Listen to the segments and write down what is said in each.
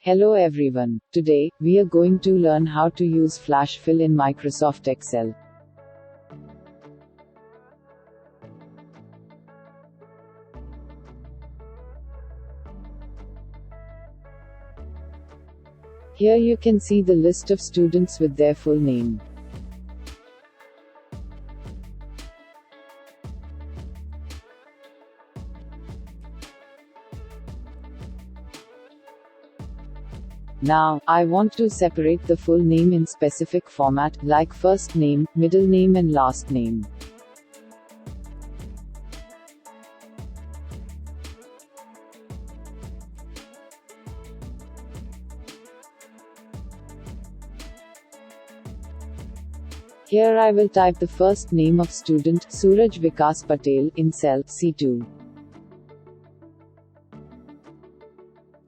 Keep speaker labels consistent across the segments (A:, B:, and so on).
A: Hello everyone. Today, we are going to learn how to use Flash Fill in Microsoft Excel. Here you can see the list of students with their full name. Now, I want to separate the full name in specific format, like first name, middle name and last name. Here I will type the first name of student, Suraj Vikas Patel, in cell C2.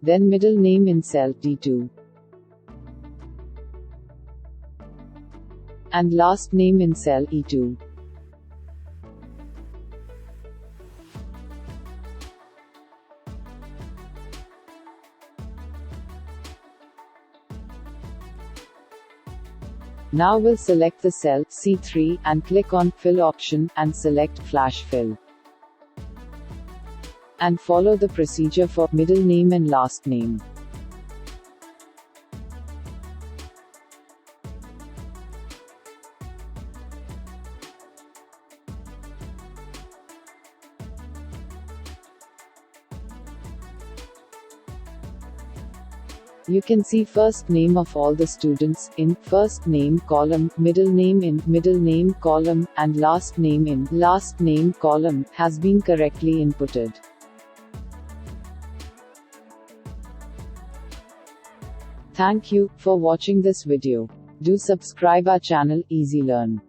A: Then middle name in cell D2. And last name in cell E2. Now we'll select the cell C3 and click on Fill option and select Flash Fill. And follow the procedure for middle name and last name. You can see first name of all the students in first name column, middle name in middle name column, and last name in last name column has been correctly inputted. Thank you for watching this video. Do subscribe our channel Easy Learn.